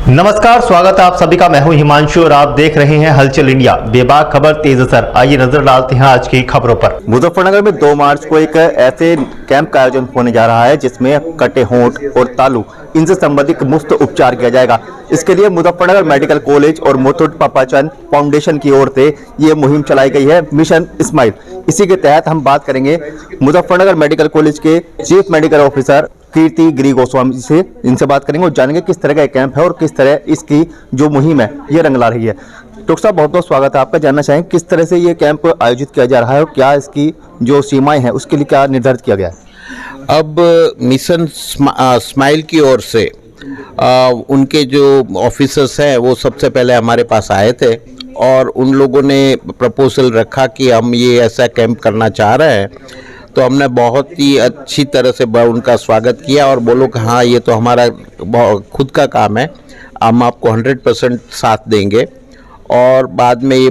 नमस्कार, स्वागत है आप सभी का। मैं हूं हिमांशु और आप देख रहे हैं हलचल इंडिया। बेबाक खबर तेज असर। आइए नजर डालते हैं आज की खबरों पर। मुजफ्फरनगर में 2 मार्च को एक ऐसे कैंप का आयोजन होने जा रहा है जिसमें कटे होंठ और तालू इनसे संबंधित मुफ्त उपचार किया जाएगा। इसके लिए मुजफ्फरनगर मेडिकल कॉलेज और मुथूट पप्पाचंद फाउंडेशन की ओर से ये मुहिम चलाई गई है, मिशन स्माइल। इसी के तहत हम बात करेंगे मुजफ्फरनगर मेडिकल कॉलेज के चीफ मेडिकल ऑफिसर कीर्ति गिरी गोस्वामी से। इनसे बात करेंगे और जानेंगे किस तरह का कैंप है और किस तरह इसकी जो मुहिम है ये रंग ला रही है। डॉक्टर साहब, बहुत बहुत स्वागत है आपका। जानना चाहेंगे किस तरह से ये कैंप आयोजित किया जा रहा है और क्या इसकी जो सीमाएं हैं उसके लिए क्या निर्धारित किया गया है? अब मिशन स्माइल की ओर से उनके जो ऑफिसर्स हैं वो सबसे पहले हमारे पास आए थे और उन लोगों ने प्रपोजल रखा कि हम ये ऐसा कैंप करना चाह रहे हैं। तो हमने बहुत ही अच्छी तरह से उनका स्वागत किया और बोलो कि हाँ, ये तो हमारा खुद का काम है, हम आपको 100% साथ देंगे। और बाद में ये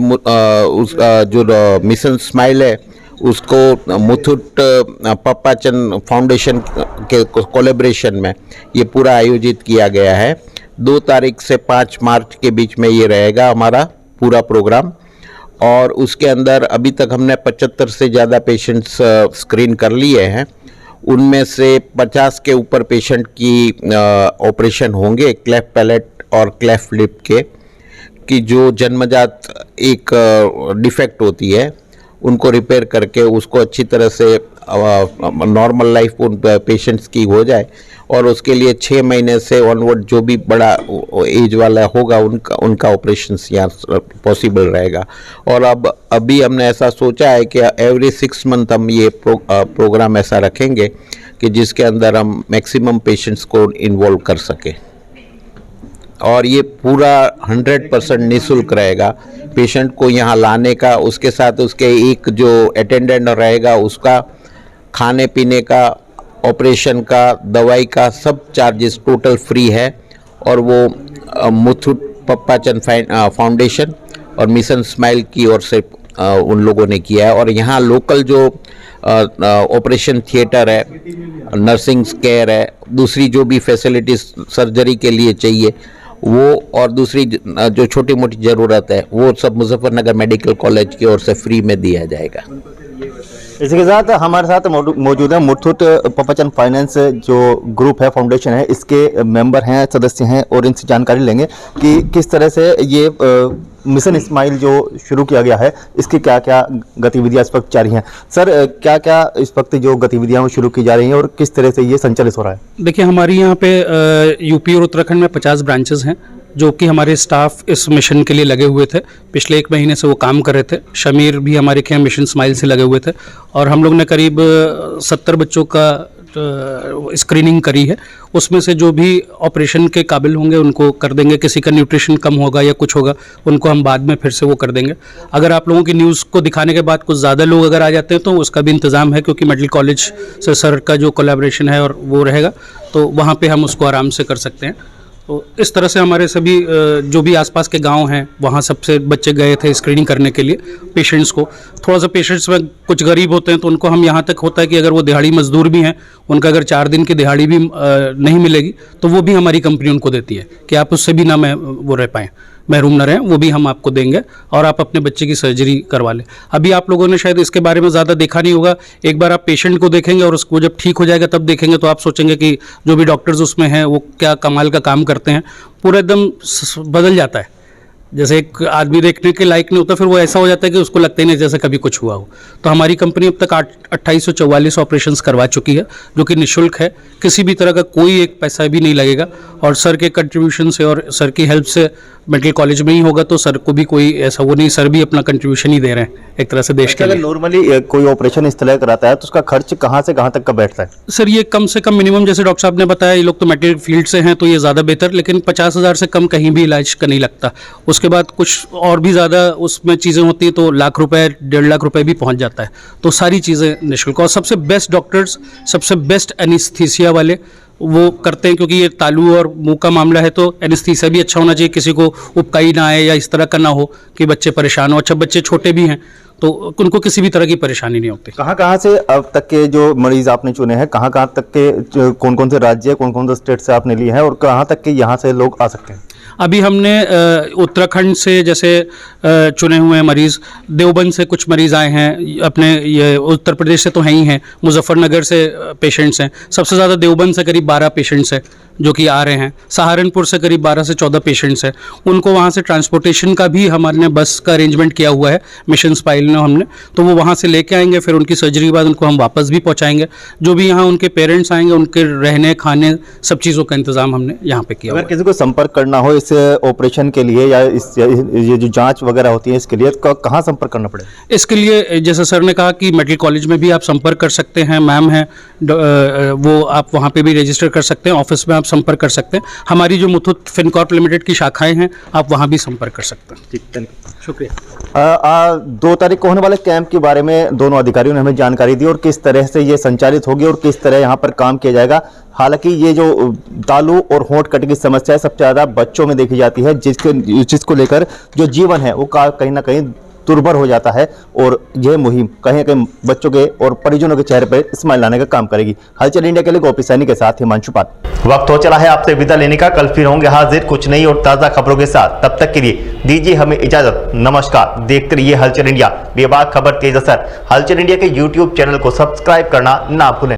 जो मिशन स्माइल है उसको मुथूट पप्पाचंद फाउंडेशन के कोलैबोरेशन में ये पूरा आयोजित किया गया है। 2 तारीख से 5 मार्च के बीच में ये रहेगा हमारा पूरा प्रोग्राम। और उसके अंदर अभी तक हमने 75 से ज़्यादा पेशेंट्स स्क्रीन कर लिए हैं। उनमें से 50 के ऊपर पेशेंट की ऑपरेशन होंगे क्लेफ्ट पैलेट और क्लेफ्ट लिप के, कि जो जन्मजात एक डिफेक्ट होती है उनको रिपेयर करके उसको अच्छी तरह से नॉर्मल लाइफ उन पेशेंट्स की हो जाए। और उसके लिए 6 महीने से ऑनवर्ड जो भी बड़ा एज वाला होगा उनका ऑपरेशन यहाँ पॉसिबल रहेगा। और अब अभी हमने ऐसा सोचा है कि एवरी 6 मंथ हम ये प्रोग्राम ऐसा रखेंगे कि जिसके अंदर हम मैक्सिमम पेशेंट्स को इन्वॉल्व कर सकें। और ये पूरा 100% निःशुल्क रहेगा पेशेंट को यहाँ लाने का, उसके साथ उसके एक जो अटेंडेंट रहेगा उसका खाने पीने का, ऑपरेशन का, दवाई का, सब चार्जेस टोटल फ्री है। और वो मुथूट पप्पाचंद फाउंडेशन और मिशन स्माइल की ओर से उन लोगों ने किया है। और यहाँ लोकल जो ऑपरेशन थिएटर है, नर्सिंग केयर है, दूसरी जो भी फैसिलिटीज सर्जरी के लिए चाहिए वो, और दूसरी जो छोटी मोटी ज़रूरत है वो सब मुजफ्फरनगर मेडिकल कॉलेज की ओर से फ्री में दिया जाएगा। इसी के साथ हमारे साथ मौजूद है मुथूट पप्पाचंद फाइनेंस जो ग्रुप है, फाउंडेशन है, इसके मेंबर हैं, सदस्य हैं, और इनसे जानकारी लेंगे कि किस तरह से ये मिशन स्माइल जो शुरू किया गया है इसकी क्या क्या गतिविधियां इस वक्त जारी हैं। सर, क्या क्या इस वक्त जो गतिविधियां शुरू की जा रही हैं और किस तरह से ये संचालित हो रहा है? देखिए, हमारी यहाँ पे यूपी और उत्तराखंड में 50 ब्रांचेस हैं जो कि हमारे स्टाफ इस मिशन के लिए लगे हुए थे। पिछले 1 महीने से वो काम कर रहे थे। शमीर भी हमारे के मिशन स्माइल से लगे हुए थे और हम लोग ने करीब 70 बच्चों का स्क्रीनिंग करी है। उसमें से जो भी ऑपरेशन के काबिल होंगे उनको कर देंगे। किसी का न्यूट्रिशन कम होगा या कुछ होगा उनको हम बाद में फिर से वो कर देंगे। अगर आप लोगों की न्यूज़ को दिखाने के बाद कुछ ज़्यादा लोग अगर आ जाते हैं तो उसका भी इंतज़ाम है, क्योंकि मेडिकल कॉलेज से सर का जो कोलैबोरेशन है और वो रहेगा तो वहाँ पर हम उसको आराम से कर सकते हैं। तो इस तरह से हमारे सभी जो भी आसपास के गांव हैं वहाँ सबसे बच्चे गए थे स्क्रीनिंग करने के लिए पेशेंट्स को। थोड़ा सा पेशेंट्स में कुछ गरीब होते हैं तो उनको हम यहाँ तक होता है कि अगर वो दिहाड़ी मजदूर भी हैं, उनका अगर 4 दिन की दिहाड़ी भी नहीं मिलेगी तो वो भी हमारी कंपनी उनको देती है कि आप उससे भी ना वो रह पाएँ, महरूम न रहें, वो भी हम आपको देंगे और आप अपने बच्चे की सर्जरी करवा लें। अभी आप लोगों ने शायद इसके बारे में ज़्यादा देखा नहीं होगा। एक बार आप पेशेंट को देखेंगे और उसको जब ठीक हो जाएगा तब देखेंगे तो आप सोचेंगे कि जो भी डॉक्टर्स उसमें हैं वो क्या कमाल का काम करते हैं। पूरा एकदम बदल जाता है। जैसे एक आदमी देखने के लायक नहीं होता, फिर वो ऐसा हो जाता है कि उसको लगता ही नहीं जैसे कभी कुछ हुआ हो। तो हमारी कंपनी अब तक 2844 ऑपरेशंस करवा चुकी है जो कि निःशुल्क है। किसी भी तरह का कोई एक पैसा भी नहीं लगेगा और सर के कंट्रीब्यूशन से और सर की हेल्प से मेडिकल कॉलेज में ही होगा तो सर को भी कोई ऐसा वो नहीं, सर भी अपना कंट्रीब्यूशन ही दे रहे हैं एक तरह से देश के लिए। नॉर्मली कोई ऑपरेशन इस तरह कराता है तो उसका खर्च कहाँ से कहाँ तक का बैठता है? सर, ये कम से कम मिनिमम, जैसे डॉक्टर साहब ने बताया, ये लोग तो मेडिकल फील्ड से हैं तो ये ज़्यादा बेहतर, लेकिन 50,000 से कम कहीं भी इलाज का नहीं लगता। उसके बाद कुछ और भी ज़्यादा उसमें चीज़ें होती हैं तो लाख रुपए 1.5 लाख रुपए भी पहुंच जाता है। तो सारी चीज़ें निःशुल्क और सबसे बेस्ट डॉक्टर्स, सबसे बेस्ट एनेस्थीसिया वाले वो करते हैं, क्योंकि ये तालू और मुंह का मामला है तो एनेस्थीसिया भी अच्छा होना चाहिए, किसी को उबकाई ना आए या इस तरह का ना हो कि बच्चे परेशान हो। अच्छा, बच्चे छोटे भी हैं तो उनको किसी भी तरह की परेशानी नहीं होती। कहाँ से अब तक के जो मरीज आपने चुने हैं, कहाँ तक के, कौन कौन से राज्य, कौन कौन से स्टेट से आपने लिए हैं और कहाँ तक के यहाँ से लोग आ सकते हैं? अभी हमने उत्तराखंड से जैसे चुने हुए मरीज़, देवबंद से कुछ मरीज़ आए हैं, अपने ये उत्तर प्रदेश से तो हैं ही हैं, मुजफ्फरनगर से पेशेंट्स हैं, सबसे ज़्यादा देवबंद से करीब 12 पेशेंट्स हैं जो कि आ रहे हैं, सहारनपुर से करीब 12 से 14 पेशेंट्स हैं। उनको वहाँ से ट्रांसपोर्टेशन का भी हमारे बस का अरेंजमेंट किया हुआ है मिशन स्माइल ने हमने, तो वो वहाँ से लेके आएंगे, फिर उनकी सर्जरी के बाद उनको हम वापस भी पहुँचाएंगे। जो भी यहाँ उनके पेरेंट्स आएंगे उनके रहने खाने सब चीज़ों का इंतज़ाम हमने यहाँ पे किया हुआ अगर है। किसी को संपर्क करना हो इस ऑपरेशन के लिए या ये जो जांच वगैरह होती है इसके लिए, तो कहाँ संपर्क करना पड़ेगा? इसके लिए जैसे सर ने कहा कि मेडिकल कॉलेज में भी आप संपर्क कर सकते हैं, मैम है वो आप वहाँ पे भी रजिस्टर कर सकते हैं, ऑफिस में आप संपर्क कर सकते हैं। हमारी जो मुथूट फिनकॉर्प लिमिटेड की शाखाएं हैं आप वहाँ भी संपर्क कर सकते हैं। ठीक, थैंक यू। शुक्रिया। 2 तारीख को होने वाले कैंप के बारे में दोनों अधिकारियों ने हमें जानकारी दी और किस तरह से ये संचालित होगी और किस तरह यहाँ पर काम किया जाएगा। हालांकि ये जो तालू और होंठ कट की समस्या है सबसे ज़्यादा बच्चों में देखी जाती है, जिसको लेकर जो जीवन है वो कहीं ना कहीं दुर्भर हो जाता है, और यह मुहिम कहीं ना कहीं बच्चों के और परिजनों के चेहरे पर स्माइल लाने का काम करेगी। हलचल इंडिया के लिए गोपी सैनी के साथ हिमांशु पाल। वक्त हो चला है आपसे विदा लेने का, कल फिर होंगे हाजिर कुछ नई और ताज़ा खबरों के साथ। तब तक के लिए दीजिए हमें इजाजत, नमस्कार। देखते रहिए हलचल इंडिया, बेबाक खबर तेज असर। हलचल इंडिया के YouTube चैनल को सब्सक्राइब करना ना भूलें।